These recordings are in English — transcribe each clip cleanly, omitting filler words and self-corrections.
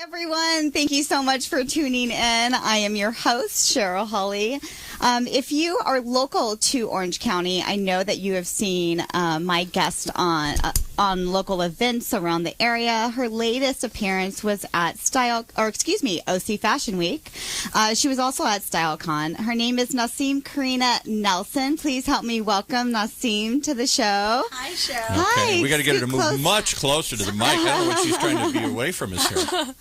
Everyone, thank you so much for tuning in. I am your host, Cheryl Hawley. If you are local to Orange County, I know that you have seen my guest on local events around the area. Her latest appearance was at OC Fashion Week. She was also at StyleCon. Her name is Nasim Karina Nelson. Please help me welcome Nasim to the show. Hi, Cheryl. Okay, Hi. we got to get her to move much closer to the mic. I don't know what she's trying to be away from us here.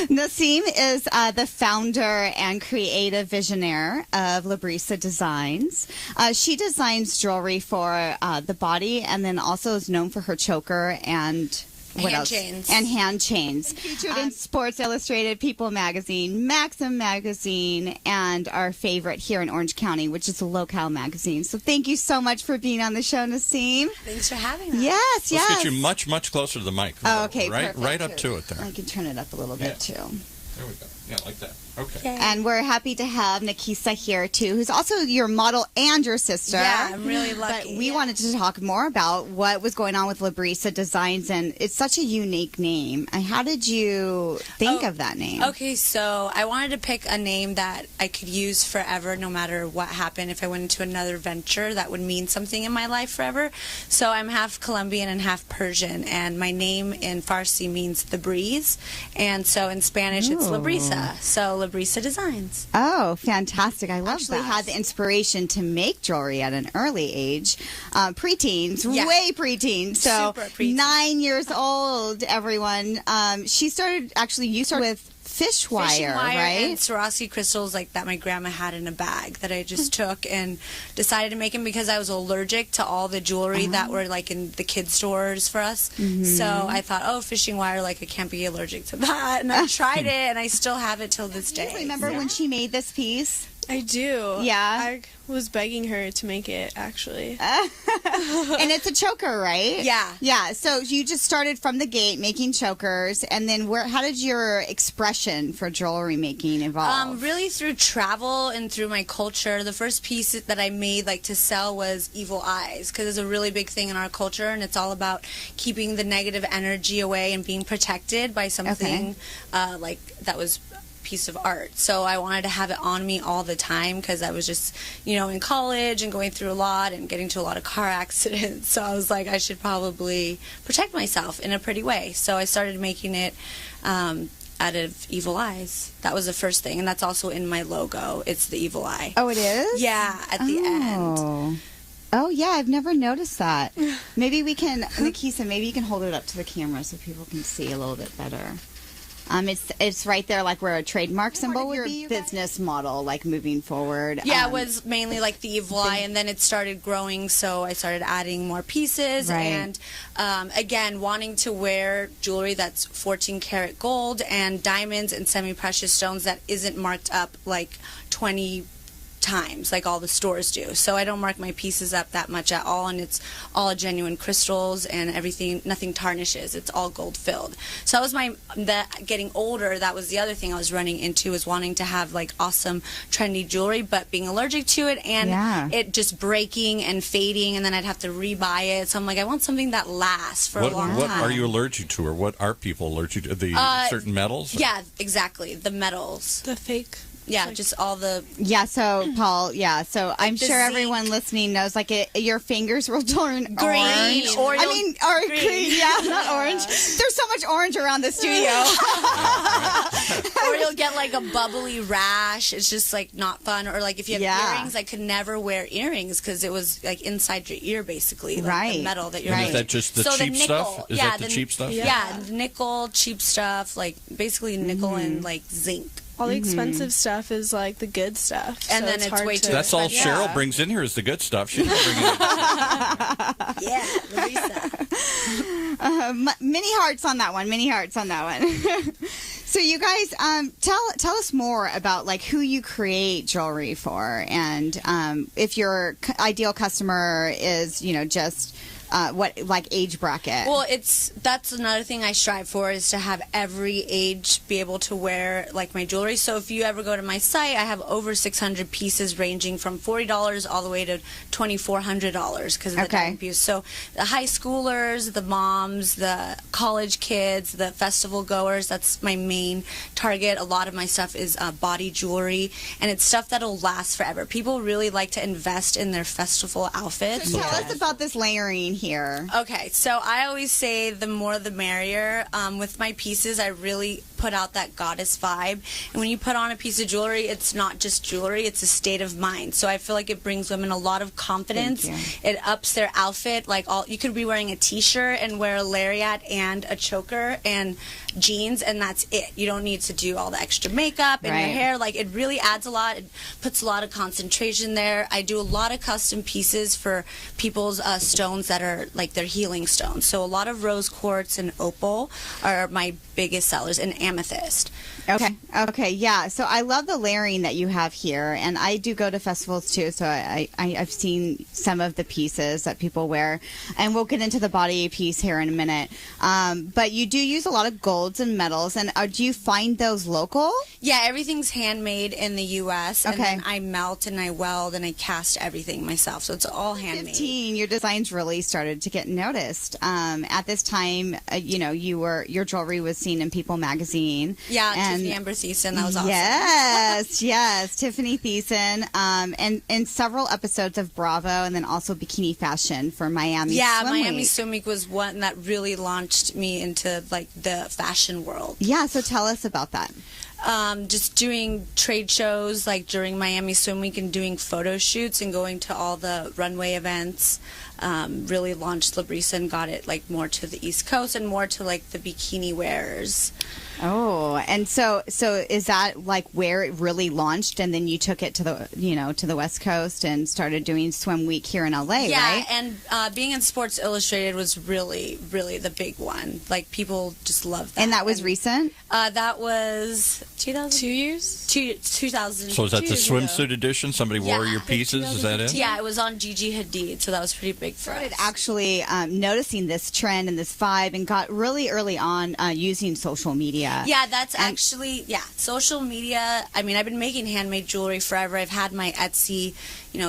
Nasim is the founder and creative visionary of Lebrisa Designs. She designs jewelry for the body, and then also is known for her choker and hand chains. And hand chains. Featured in Sports Illustrated, People Magazine, Maxim Magazine, and our favorite here in Orange County, which is a Locale Magazine. So thank you so much for being on the show, Nasim. Thanks for having us. Yes, Let's get you much, much closer to the mic. Oh, okay, right, perfect. right up to it there. I can turn it up a little bit, too. There we go. Yeah, like that. Okay. Yay. And we're happy to have Nikisa here, too, who's also your model and your sister. Yeah, I'm really lucky. But we wanted to talk more about what was going on with Lebrisa Designs, and it's such a unique name. How did you think of that name? Okay, so I wanted to pick a name that I could use forever, no matter what happened. If I went into another venture, that would mean something in my life forever. So I'm half Colombian and half Persian, and my name in Farsi means the breeze, and so in Spanish it's Lebrisa. So Lebrisa Designs. Oh, fantastic. I love that. Had the inspiration to make jewelry at an early age. Preteens, way preteens. So super preteen. 9 years old, everyone. You started with fish wire, right? And Swarovski crystals like that my grandma had in a bag that I just took and decided to make them because I was allergic to all the jewelry that were like in the kids stores for us. So I thought, fishing wire, like I can't be allergic to that. And I tried it and I still have it till this day. Do you remember when she made this piece? I do. Yeah. I was begging her to make it, actually. And it's a choker, right? Yeah. Yeah. So you just started from the gate making chokers, and then how did your expression for jewelry making evolve? Really through travel and through my culture. The first piece that I made to sell was evil eyes, because it's a really big thing in our culture, and it's all about keeping the negative energy away and being protected by something that was piece of art. So I wanted to have it on me all the time because I was just, in college and going through a lot and getting to a lot of car accidents. So I was like, I should probably protect myself in a pretty way. So I started making it out of evil eyes. That was the first thing, and that's also in my logo. It's the evil eye. Oh, it is? Yeah, at the end. Oh, yeah, I've never noticed that. Maybe we can, Nikisa, maybe you can hold it up to the camera so people can see a little bit better. It's right there, like where a trademark symbol would be. Business model, moving forward. Yeah, it was mainly the evil eye, and then it started growing, so I started adding more pieces. Right. And again, wanting to wear jewelry that's 14 karat gold and diamonds and semi-precious stones that isn't marked up 20 times like all the stores do. So I don't mark my pieces up that much at all, and it's all genuine crystals and everything, nothing tarnishes. It's all gold filled. So that was getting older, that was the other thing I was running into, was wanting to have awesome trendy jewelry but being allergic to it and it just breaking and fading, and then I'd have to rebuy it. So I'm like, I want something that lasts for a long time. What are you allergic to, or what are people allergic to? The certain metals? Yeah, exactly. The metals. The fake. Yeah, just all the... Yeah, so, Paul, so I'm sure everyone listening knows, your fingers will turn green, orange. Or green, yeah, not orange. There's so much orange around the studio. Or you'll get, a bubbly rash. It's just, not fun. Or, if you have earrings, I could never wear earrings because it was, inside your ear, basically. The metal that you're... And is that just the cheap stuff? Is that the cheap stuff? Yeah, nickel, cheap stuff, basically nickel and, zinc. All the expensive stuff is the good stuff. And so then it's way too... That's all Cheryl brings in here is the good stuff. She doesn't bring in Yeah, Lebrisa. Many hearts on that one. So you guys, tell us more about who you create jewelry for, and if your ideal customer is just what like age bracket? Well, that's another thing I strive for, is to have every age be able to wear like my jewelry. So if you ever go to my site, I have over 600 pieces ranging from $40 all the way to $2,400 because of the diamond fuse. So the high schoolers, the moms, the college kids, the festival goers, that's my main target. A lot of my stuff is body jewelry, and it's stuff that'll last forever. People really like to invest in their festival outfits. So tell us about this layering here. Okay, so I always say the more the merrier. With my pieces, I really put out that goddess vibe. And when you put on a piece of jewelry, it's not just jewelry, it's a state of mind. So I feel like it brings women a lot of confidence. It ups their outfit. Like you could be wearing a t-shirt and wear a lariat and a choker and jeans, and that's it. You don't need to do all the extra makeup and your hair. Like, it really adds a lot. It puts a lot of concentration there. I do a lot of custom pieces for people's stones that are like their healing stones. So a lot of rose quartz and opal are my biggest sellers, and amethyst. Okay, yeah. So I love the layering that you have here, and I do go to festivals too, so I've seen some of the pieces that people wear, and we'll get into the body piece here in a minute. But you do use a lot of golds and metals, and do you find those local? Yeah, everything's handmade in the U.S., and then I melt and I weld and I cast everything myself, so it's all handmade. 15, your designs really started to get noticed. At this time, your jewelry was seen in People magazine. Yeah, Tiffany Amber Thiessen, that was awesome. Yes, Tiffany Thiessen, and several episodes of Bravo, and then also Bikini Fashion for Miami Swim Week. Miami Swim Week was one that really launched me into like the fashion world. Yeah, so tell us about that. Just doing trade shows like during Miami Swim Week and doing photo shoots and going to all the runway events. Really launched Lebrisa and got it like more to the East Coast and more to like the bikini wearers. Oh, and so is that like where it really launched, and then you took it to the West Coast and started doing Swim Week here in LA, right? Yeah, and being in Sports Illustrated was really, really the big one. Like, people just loved that. And that was recent? That was 2000. 2 years? 2000. So is that the swimsuit edition? Somebody wore your pieces? Is that it? Yeah, it was on Gigi Hadid, so that was pretty big for us. Actually noticing this trend and this vibe, and got really early on using social media. Yeah, that's actually, social media. I mean, I've been making handmade jewelry forever. I've had my Etsy,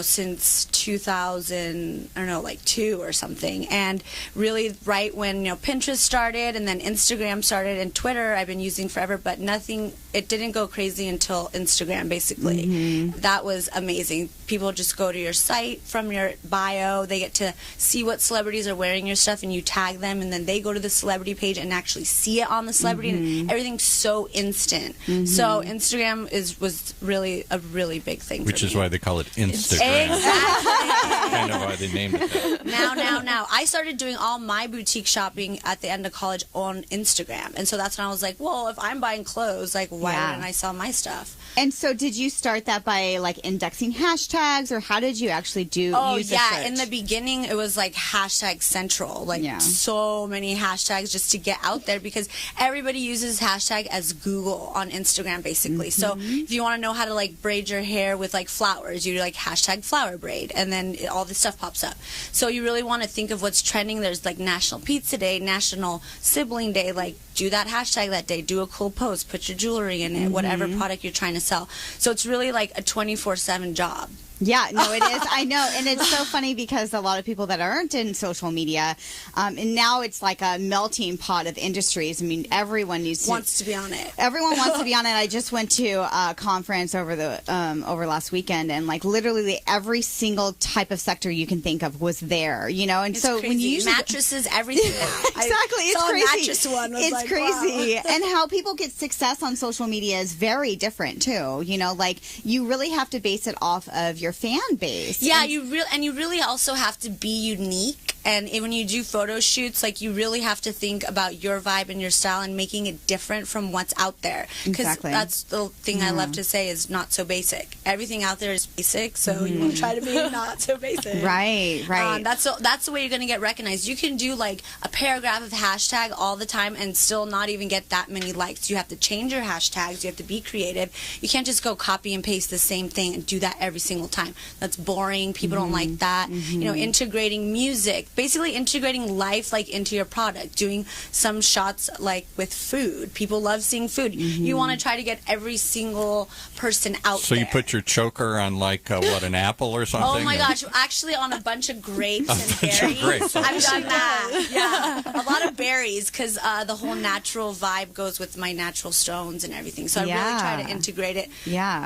since 2000, I don't know, like 2 or something. And really right when, Pinterest started and then Instagram started and Twitter I've been using forever, but it didn't go crazy until Instagram, basically. Mm-hmm. That was amazing. People just go to your site from your bio. They get to see what celebrities are wearing your stuff, and you tag them, and then they go to the celebrity page and actually see it on the celebrity. Mm-hmm. And everything's so instant. Mm-hmm. So Instagram was really a really big thing for me. Which is why they call it Instagram. Exactly. Kind of why they named it that. Now. I started doing all my boutique shopping at the end of college on Instagram. And so that's when I was like, well, if I'm buying clothes, like, why wouldn't I sell my stuff? And so did you start that by, like, indexing hashtags, or how did you actually use the search? In the beginning, it was, like, hashtag central. Like, so many hashtags just to get out there, because everybody uses hashtag as Google on Instagram, basically. Mm-hmm. So if you want to know how to, like, braid your hair with, like, flowers, you do, like, hashtag flower braid, and then all this stuff pops up. So you really want to think of what's trending. There's, like, National Pizza Day, National Sibling Day. Like, do that hashtag that day. Do a cool post. Put your jewelry in it, whatever product you're trying to sell. So it's really like a 24/7 job. Yeah, no, it is. I know. And it's so funny because a lot of people that aren't in social media, and now it's like a melting pot of industries. I mean, everyone wants to be on it. Everyone wants to be on it. I just went to a conference over last weekend, and like literally every single type of sector you can think of was there, And it's so crazy. when you usually mattresses, everything now. Exactly. It's crazy. A mattress one. It's crazy. Wow. And how people get success on social media is very different too. Like you really have to base it off of your fan base. Yeah, you really also have to be unique. And when you do photo shoots, like, you really have to think about your vibe and your style and making it different from what's out there. Because that's the thing I love to say is not so basic. Everything out there is basic, so you want to try to be not so basic. Right. That's the way you're going to get recognized. You can do, like, a paragraph of hashtag all the time and still not even get that many likes. You have to change your hashtags. You have to be creative. You can't just go copy and paste the same thing and do that every single time. That's boring. People don't like that. Integrating music, basically integrating life like into your product, doing some shots like with food. People love seeing food. You want to try to get every single person out So there. you put your choker on like an apple or something? Oh my gosh, actually on a bunch of grapes and berries. Grapes. I've done that. Yeah, a lot of berries because the whole natural vibe goes with my natural stones and everything. So I really try to integrate it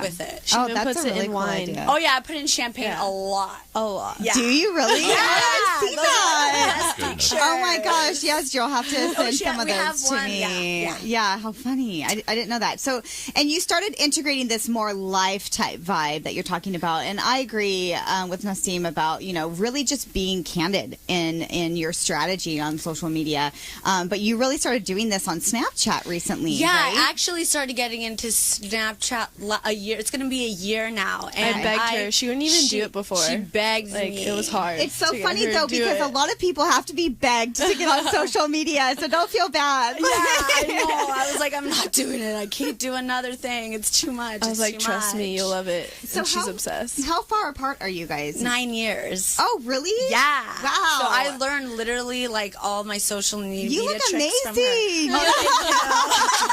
with it. She even that's puts a it really in cool wine. idea. Oh yeah, I put in champagne a lot. A lot. Yeah. Do you really? Yeah, I see those are that. the best pictures. Oh my gosh, yes, you'll have to send some of we have those to one. me. Yeah. How funny. I didn't know that. So, and you started integrating this more life type vibe that you're talking about. And I agree with Nasim about, really just being candid in your strategy on social media. But you really started doing this on Snapchat recently. Yeah, right? I actually started getting into Snapchat a year. It's going to be a year now. And I begged her. She wouldn't even do it before. She begged me. It was hard. It's so to get funny her to though do because it. a lot of people have to be begged to get on social media, so don't feel bad. Yeah, I know. I was like, I'm not doing it. I can't do another thing. It's too much. I was like, trust me, you'll love it. So And she's obsessed. How far apart are you guys? 9 years. Oh, really? Yeah. Wow. So I learned literally like all my social media You look tricks from her. amazing. Oh,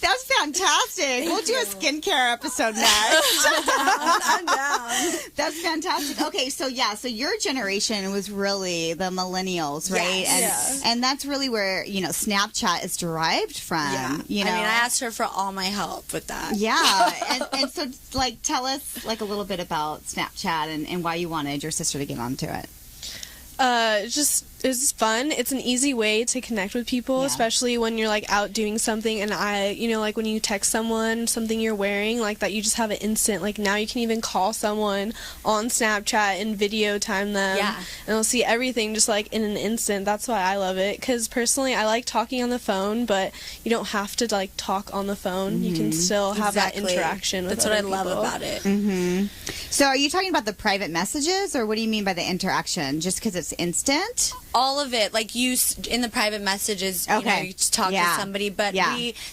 That's fantastic. We'll do a skincare episode next. I'm down. That's fantastic. Okay, so your generation was really the millennials, right? Yes. And that's really where, Snapchat is derived from. Yeah. I asked her for all my help with that. Yeah. and so, tell us, a little bit about Snapchat and why you wanted your sister to get onto it. It's fun. It's an easy way to connect with people, especially when you're out doing something and when you text someone something you're wearing that, you just have an instant, now you can even call someone on Snapchat and video time them. Yeah. And they'll see everything just in an instant. That's why I love it, because personally I like talking on the phone, but you don't have to talk on the phone. You can still have that interaction with That's what I other love people. about it. Mm-hmm. So are you talking about the private messages, or what do you mean by the interaction? Just because it's instant? All of it, in the private messages, you just talk to somebody, but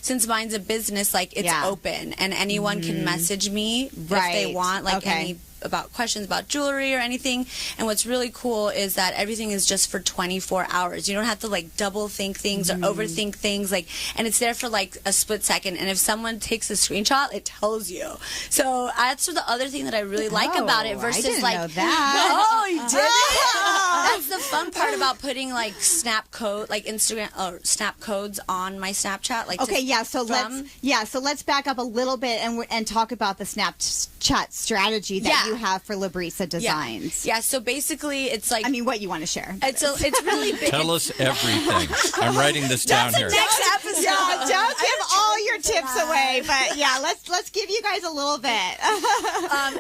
since mine's a business, it's open, and anyone can message me if they want, any about questions about jewelry or anything. And what's really cool is that everything is just for 24 hours. You don't have to double think things or overthink things, and it's there for a split second, and if someone takes a screenshot, it tells you. So that's the other thing that I really like about it versus I didn't know that. Oh, you did it? That's the fun part about putting snap code, Instagram or snap codes on my Snapchat. So let's back up a little bit and talk about the Snapchat strategy that you have for Lebrisa Designs. Yeah. So basically, it's what you want to share. It's really big. Tell us everything. I'm writing this down here. Next episode. Yeah, don't give all your tips away, but let's give you guys a little bit.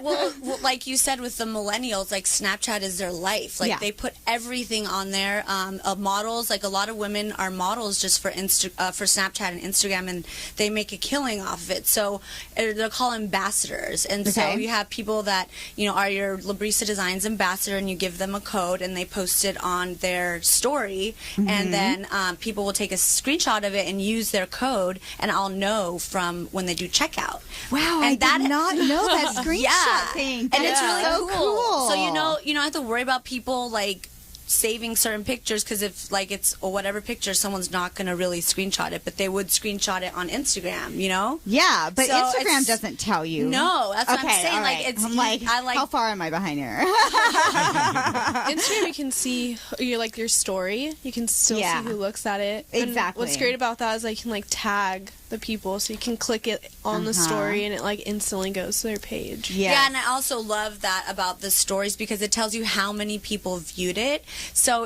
Well, like you said with the millennials, Snapchat is their life. They put everything on there. Models, a lot of women are models just for Snapchat and Instagram, and they make a killing off of it. So they're called ambassadors, and so you have people that are your Lebrisa Designs ambassador, and you give them a code, and they post it on their story, and then people will take a screenshot of it and use their code, and I'll know from when they do checkout. Wow, I did not know that screenshot thing. And it's really so cool. So you don't have to worry about people saving certain pictures, because if it's whatever picture, someone's not going to really screenshot it, but they would screenshot it on Instagram, Yeah, but So Instagram it's- doesn't tell you. No, that's what I'm Okay, saying. all right. I how far am I behind here? Instagram, you can see your story. You can still see who looks at it. And Exactly. what's great about that is you can tag the people, so you can click it on the story, and it instantly goes to their page. Yeah, and I also love that about the stories, because it tells you how many people viewed it. So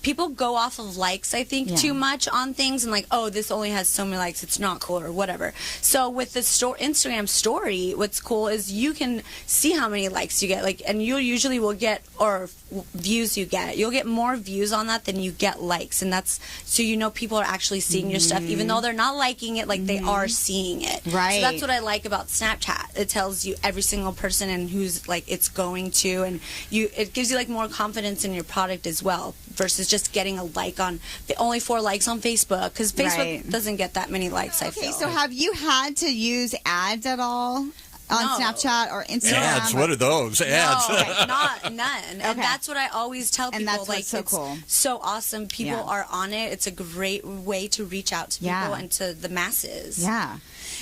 people go off of likes, I think, too much on things, and oh, this only has so many likes, it's not cool, or whatever. So with the Instagram story, what's cool is you can see how many likes you get, and you usually will get, or views you get. You'll get more views on that than you get likes, and that's so people are actually seeing your stuff, even though they're not liking it, they are seeing it. Right. So that's what I like about Snapchat. It tells you every single person and who's it's going to, and it gives you more confidence in your product as well, versus just getting a like on only 4 likes on Facebook, because Facebook doesn't get that many likes. I feel. So have you had to use ads at all? on No. Snapchat or Instagram? Ads. What are those? Ads. No, none. And Okay. that's what I always tell people. And that's like, what's so it's cool. so awesome. People Yeah. are on it. It's a great way to reach out to people Yeah. and to the masses. Yeah.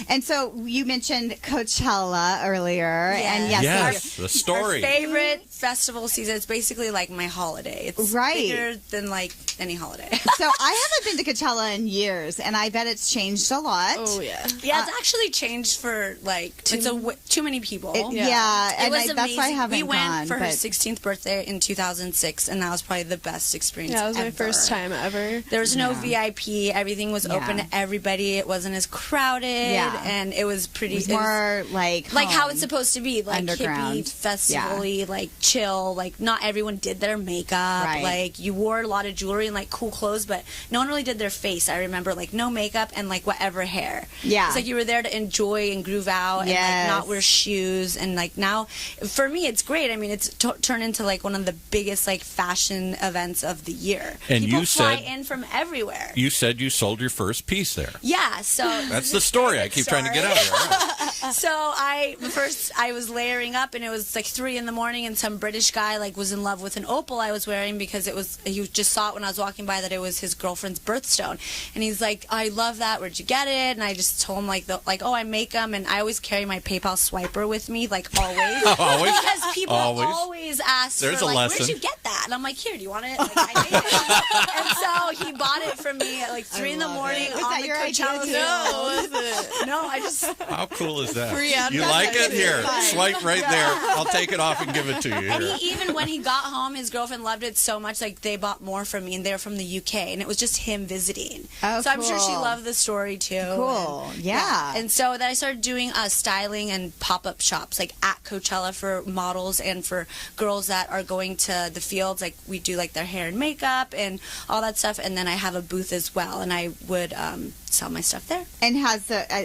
And so you mentioned Coachella earlier. And yes, Yes, the Our story. favorite festival season. It's basically like my holiday. It's Right. bigger than like any holiday. so I haven't been to Coachella in years, and I bet it's changed a lot. Oh yeah. Yeah, it's actually changed for like too many people. Yeah, It and was that's why I amazing. haven't We went gone, for her but- 16th birthday in 2006, and that was probably the best experience. Yeah, it was my ever. first time ever. There was no Yeah. VIP. Everything was open Yeah. to everybody. It wasn't as crowded, Yeah. and it was pretty. It was more like how home. it's supposed to be, like Underground. hippie, festival-y, like chill. Like not everyone did their makeup. Right. Like you wore a lot of jewelry and like cool clothes, but no one really did their face. I remember like no makeup and like whatever hair. Yeah. It's like you were there to enjoy and groove out and Yes. like not wear shoes. And like now, for me, it's great. I mean, it's turned into like one of the biggest like fashion events of the year. And People you fly said- in from everywhere. You said you sold your first piece there. Yeah, so That's the story I keep trying to get out here. Right. So I was layering up, and it was like 3 a.m, and some British guy like was in love with an opal I was wearing because he just saw it when I was walking by that it was his girlfriend's birthstone, and he's like, I love that. Where'd you get it? And I just told him oh, I make them, and I always carry my PayPal swiper with me like always. Always? Because people always ask There's for a like, lesson. where'd you get that? And I'm like, here, do you want it? Like, I made it. And so he bought it from me at like 3 a.m. Was on that the your idea Coachella too? field. No, I just How cool is that? Free ad- You That's like it? Here, fine. swipe right there. I'll take it off and give it to you. And Here. he, even when he got home, his girlfriend loved it so much, like they bought more from me, and they're from the UK, and it was just him visiting. Oh, so I'm sure she cool. loved the story too. Cool. And, Yeah. And so then I started doing styling and pop-up shops, like at Coachella for models and for girls that are going to the fields. Like we do like their hair and makeup and all that stuff, and then I have a booth as well, and I would sell my stuff there. And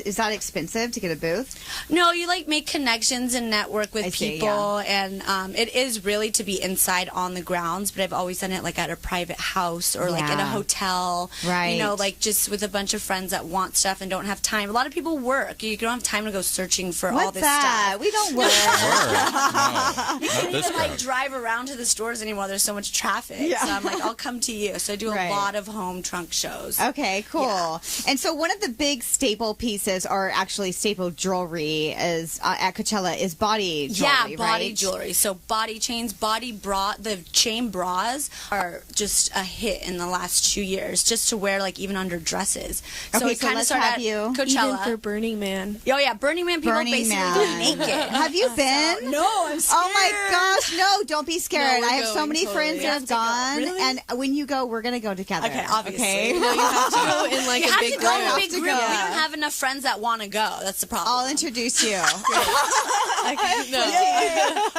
is that expensive to get a booth? No, you like make connections and network with I see, people, and it is really to be inside on the grounds. But I've always done it like at a private house or like in a Yeah. hotel, Right. You know, like just with a bunch of friends that want stuff and don't have time. A lot of people work. You don't have time to go searching for all What's this that? stuff. We don't work. Word. You No, can't not this even like crowd. drive around to the stores anymore. There's so much traffic. Yeah. So I'm like, I'll come to you. So I do a Right. lot of home trunk shows. Okay, cool. Yeah. And so one of the big staple pieces, or actually staple jewelry, is at Coachella is body jewelry. Yeah, body right? jewelry. So body chains, body bra, the chain bras are just a hit in the last 2 years, just to wear like even under dresses. So Okay, we so kind of let's started have at you. Even Coachella. for Burning Man. Oh yeah, Burning Man people Burning basically Man. go naked. Have you been? No, I'm scared. Oh my gosh, no, don't be scared. No, we're I have so going, many totally. friends We that have have to go. gone, Really? and when you go, we're gonna go together. Okay, obviously. Okay? No, you have to go in like You a have big to go in group. a big group. We don't have enough friends that want to go. That's the problem. I'll introduce you.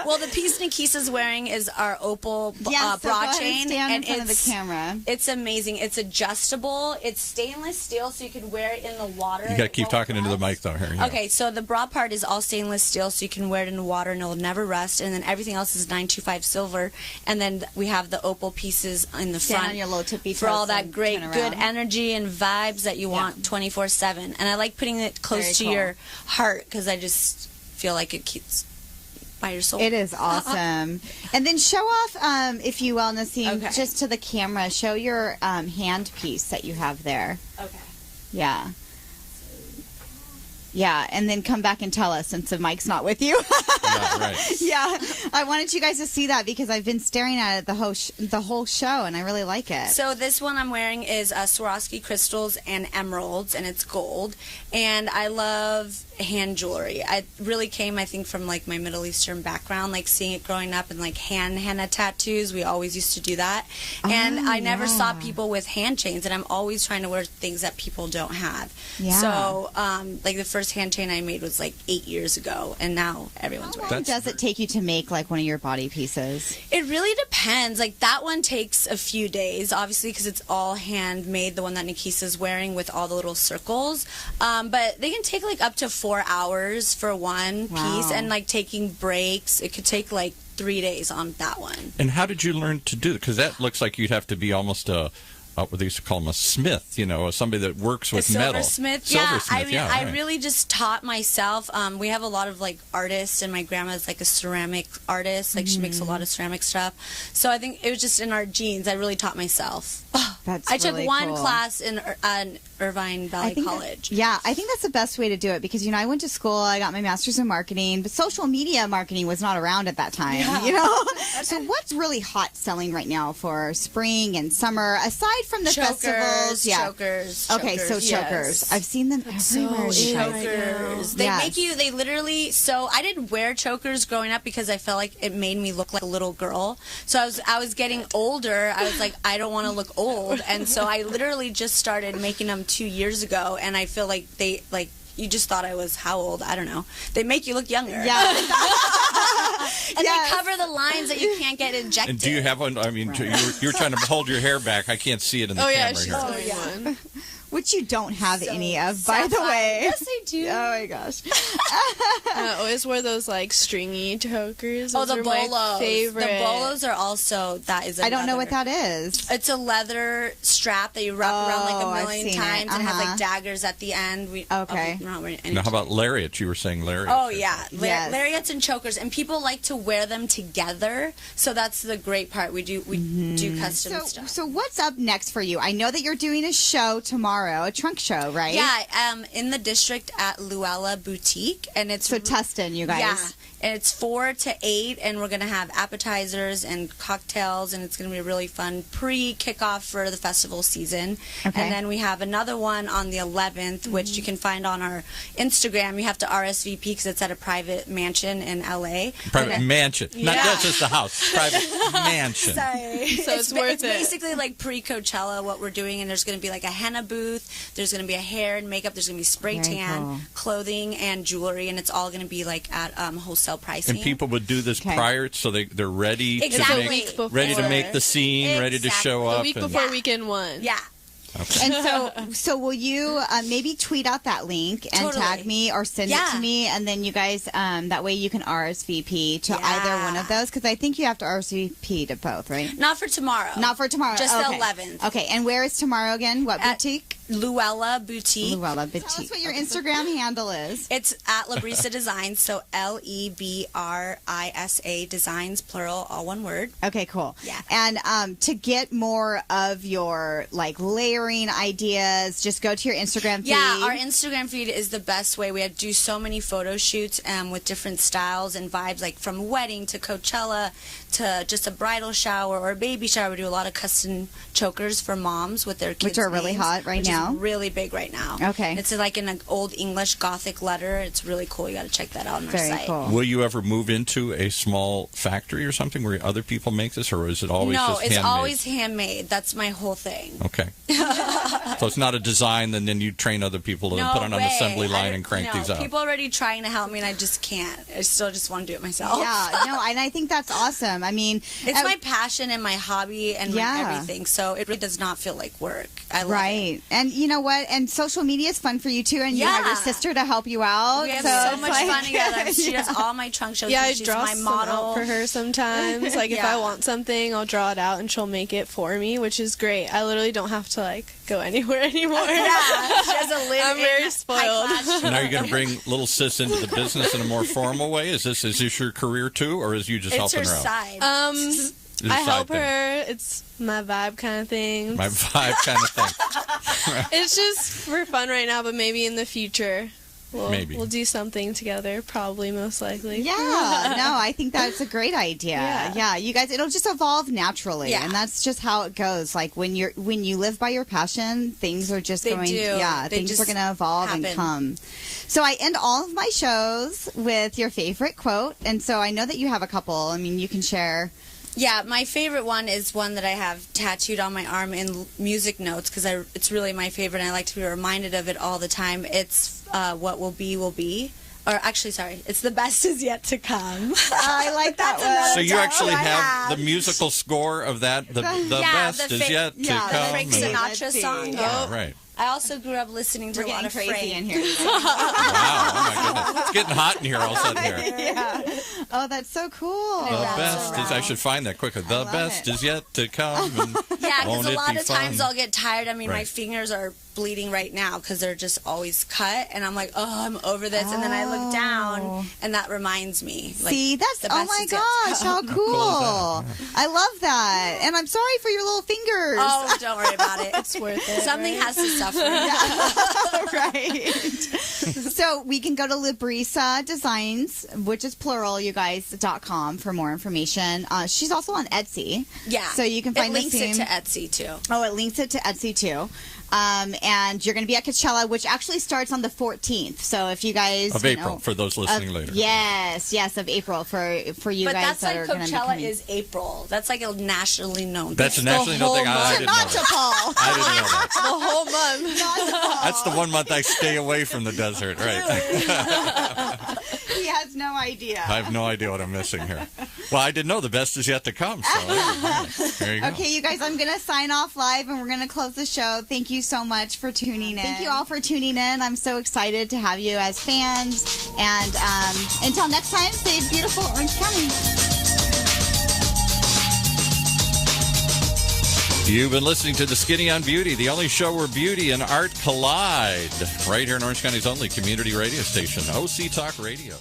Well, the piece Nikisa's wearing is our opal Yes, so bra go ahead and chain, stand and in front of it's the camera. It's amazing. It's adjustable. It's stainless steel, so you can wear it in the water. You got to It keep won't talking into the rust. mic, though, here. Yeah. Okay, so the bra part is all stainless steel, so you can wear it in the water and it'll never rust. And then everything else is 925 silver. And then we have the opal pieces in the Stand front on your low tippy for all toes that and great, turn good around. energy and vibes that you want 24/7. And I like putting it close Very to cool. your heart because I just feel like it keeps by your soul. It is awesome. And then show off, if you will, Nasim, Okay. just to the camera. Show your hand piece that you have there. Okay. Yeah. Yeah, and then come back and tell us since the mic's not with you. Yeah, right. Yeah, I wanted you guys to see that because I've been staring at it the whole show, and I really like it. So this one I'm wearing is Swarovski crystals and emeralds, and it's gold. And I love hand jewelry. I really came, I think, from like my Middle Eastern background, like seeing it growing up and like henna tattoos. We always used to do that. And I never saw people with hand chains, and I'm always trying to wear things that people don't have. Yeah. So like the first hand chain I made was like 8 years ago, and now everyone's How wearing long does it take you to make like one of your body pieces? it really depends. Like that one takes a few days, obviously, because it's all handmade. The one that Nikisa's wearing with all the little circles, but they can take like up to 4 hours for one piece, and like taking breaks, it could take like 3 days on that one. And how did you learn to do it? Because that looks like you'd have to be almost a what they used to call him, a smith, somebody that works with metal. Silversmith. Silversmith, I really just taught myself. We have a lot of like artists, and my grandma's like a ceramic artist. Like she makes a lot of ceramic stuff. So I think it was just in our genes. I really taught myself. I took one class in Irvine Valley College. I think that's the best way to do it because, I went to school, I got my master's in marketing, but social media marketing was not around at that time, So what's really hot selling right now for spring and summer, aside from the festivals? Chokers. Okay, so chokers. Yes. I've seen them everywhere. Chokers. They make you, they literally, so I didn't wear chokers growing up because I felt like it made me look like a little girl. So I was getting older. I was like, I don't want to look old. And so I literally just started making them 2 years ago, and I feel like you just thought I was how old? I don't know. They make you look younger. Yeah. And they cover the lines that you can't get injected. And do you have one? I mean, you're trying to hold your hair back. I can't see it in the camera here. One. Which you don't have any of, by the way. Yes, I do. Oh, my gosh. I always wear those, stringy chokers. Oh, Those the are my bolos. favorite. The bolos are also, that is I don't know what that is. It's a leather strap that you wrap around like a I've million seen times it. and has like daggers at the end. Okay. We're not wearing any Now, how about lariats? You were saying lariats. Oh, yeah. Yes. Lariats and chokers. And people like to wear them together. So that's the great part. We do custom stuff. So what's up next for you? I know that you're doing a show tomorrow, a trunk show, right? Yeah, in the district at Luella Boutique. And it's So Tustin, you guys. Yeah. And it's 4 to 8, and we're going to have appetizers and cocktails, and it's going to be a really fun pre-kickoff for the festival season. Okay. And then we have another one on the 11th, which you can find on our Instagram. You have to RSVP because it's at a private mansion in L.A. Private mansion. Not just a house. Private mansion. Sorry. So it's worth It's it. basically like pre-Coachella what we're doing, and there's going to be like a henna booth. There's going to be a hair and makeup. There's going to be spray Very tan, cool. clothing, and jewelry, and it's all going to be like at wholesale pricing. And people would do this Okay. prior, so they're ready Exactly. to Week before. ready to make the scene, ready to show The up. week and- before weekend one. Yeah. Okay. And so will you maybe tweet out that link and Totally. tag me or send it Yeah. to me, and then you guys that way you can RSVP to either one of those, because I think you have to RSVP to both, right? Not for tomorrow. Not for tomorrow. Just okay. the 11th. Okay, and where is tomorrow again? What At boutique? Luella Boutique. Luella Boutique. Tell us what your Instagram handle is. It's at Lebrisa Designs, so Lebrisa Designs, plural, all one word. Okay, cool. Yeah. And to get more of your layering ideas, just go to your Instagram feed. Yeah, our Instagram feed is the best way. We do so many photo shoots with different styles and vibes, like from wedding to Coachella to just a bridal shower or a baby shower. We do a lot of custom chokers for moms with their kids' Which are really names, hot right which now. is really big right now. Okay. It's like in an old English Gothic letter. It's really cool. You got to check that out on our Very site. cool. Will you ever move into a small factory or something where other people make this, or is it always No, just it's handmade? always handmade. That's my whole thing. Okay. So it's not a design, and then you train other people to No put on an way. assembly line I- and crank no, these out. People are already trying to help me, and I just can't. I still just want to do it myself. Yeah, no, and I think that's awesome. I mean, It's my passion and my hobby and my Yeah. everything, so it really does not feel like work. I love it. right. And you know what? And social media is fun for you too, and you have your Yeah. sister to help you out. We have so so much fun together. She does all my trunk shows. Yeah, and I she's draw my some model out for her sometimes. Like if Yeah. I want something, I'll draw it out and she'll make it for me, which is great. I literally don't have to go anywhere anymore. Yeah, she has a live. I'm very spoiled. And are you going to bring little sis into the business in a more formal way? Is this your career too, or is you just It's her helping her out? side. It's a I side help thing. her. It's my vibe kind of thing. My vibe kind of thing. It's just for fun right now, but maybe in the future we'll do something together. Probably, most likely. Yeah, no, I think that's a great idea. Yeah, you guys, it'll just evolve naturally, Yeah. and that's just how it goes. Like when you live by your passion, things are just They going. do. Yeah, They things just are going to evolve and happen. come. So I end all of my shows with your favorite quote, and so I know that you have a couple. I mean, you can share. Yeah, my favorite one is one that I have tattooed on my arm in music notes because it's really my favorite, and I like to be reminded of it all the time. It's what will be, will be. Or actually, sorry, it's the best is yet to come. I like that one. So you actually I have have. the musical score of that. The Yeah, best the is yet to yeah, the come. Frank and- Sinatra song. Yeah. Yeah. Yeah, right. I also grew up listening to We're a lot getting of crazy Frank. in here. Wow, oh my goodness. It's getting hot in here all of a sudden here. Yeah. Oh, that's so cool. The best is, I should find that quickly. The love best it. is yet to come. And Yeah, because won't a it lot be of times fun? I'll get tired. I mean, my Right. fingers are bleeding right now because they're just always cut. And I'm like, oh, I'm over this. And then I look down, and that reminds me. Like, See, that's, the oh best my is yet to gosh, come. how cool. I love that. And I'm sorry for your little fingers. Oh, don't worry about it. It's worth it. Something has to suffer. Right. So we can go to Lebrisa Designs, which is plural, you guys, .com for more information. She's also on Etsy. Yeah. So you can find it links the same. it to Etsy, too. Oh, it links it to Etsy too. And you're going to be at Coachella, which actually starts on the 14th. So if you guys Of April, for those listening later. Yes, of April for you But guys that's that like are going to be Coachella coming. is April. That's like a nationally known That's thing. a nationally known thing. I didn't know Not that. Paul. I didn't know that. The whole month. Not to Paul. That's the 1 month I stay away from the desert, right? He has no idea. I have no idea what I'm missing here. Well, I didn't know the best is yet to come. So there you go. Okay, you guys, I'm going to sign off live and we're going to close the show. Thank you so much for tuning in. Thank you all for tuning in. I'm so excited to have you as fans. And until next time, stay beautiful, Orange County. You've been listening to The Skinny on Beauty, the only show where beauty and art collide. Right here in Orange County's only community radio station, OC Talk Radio.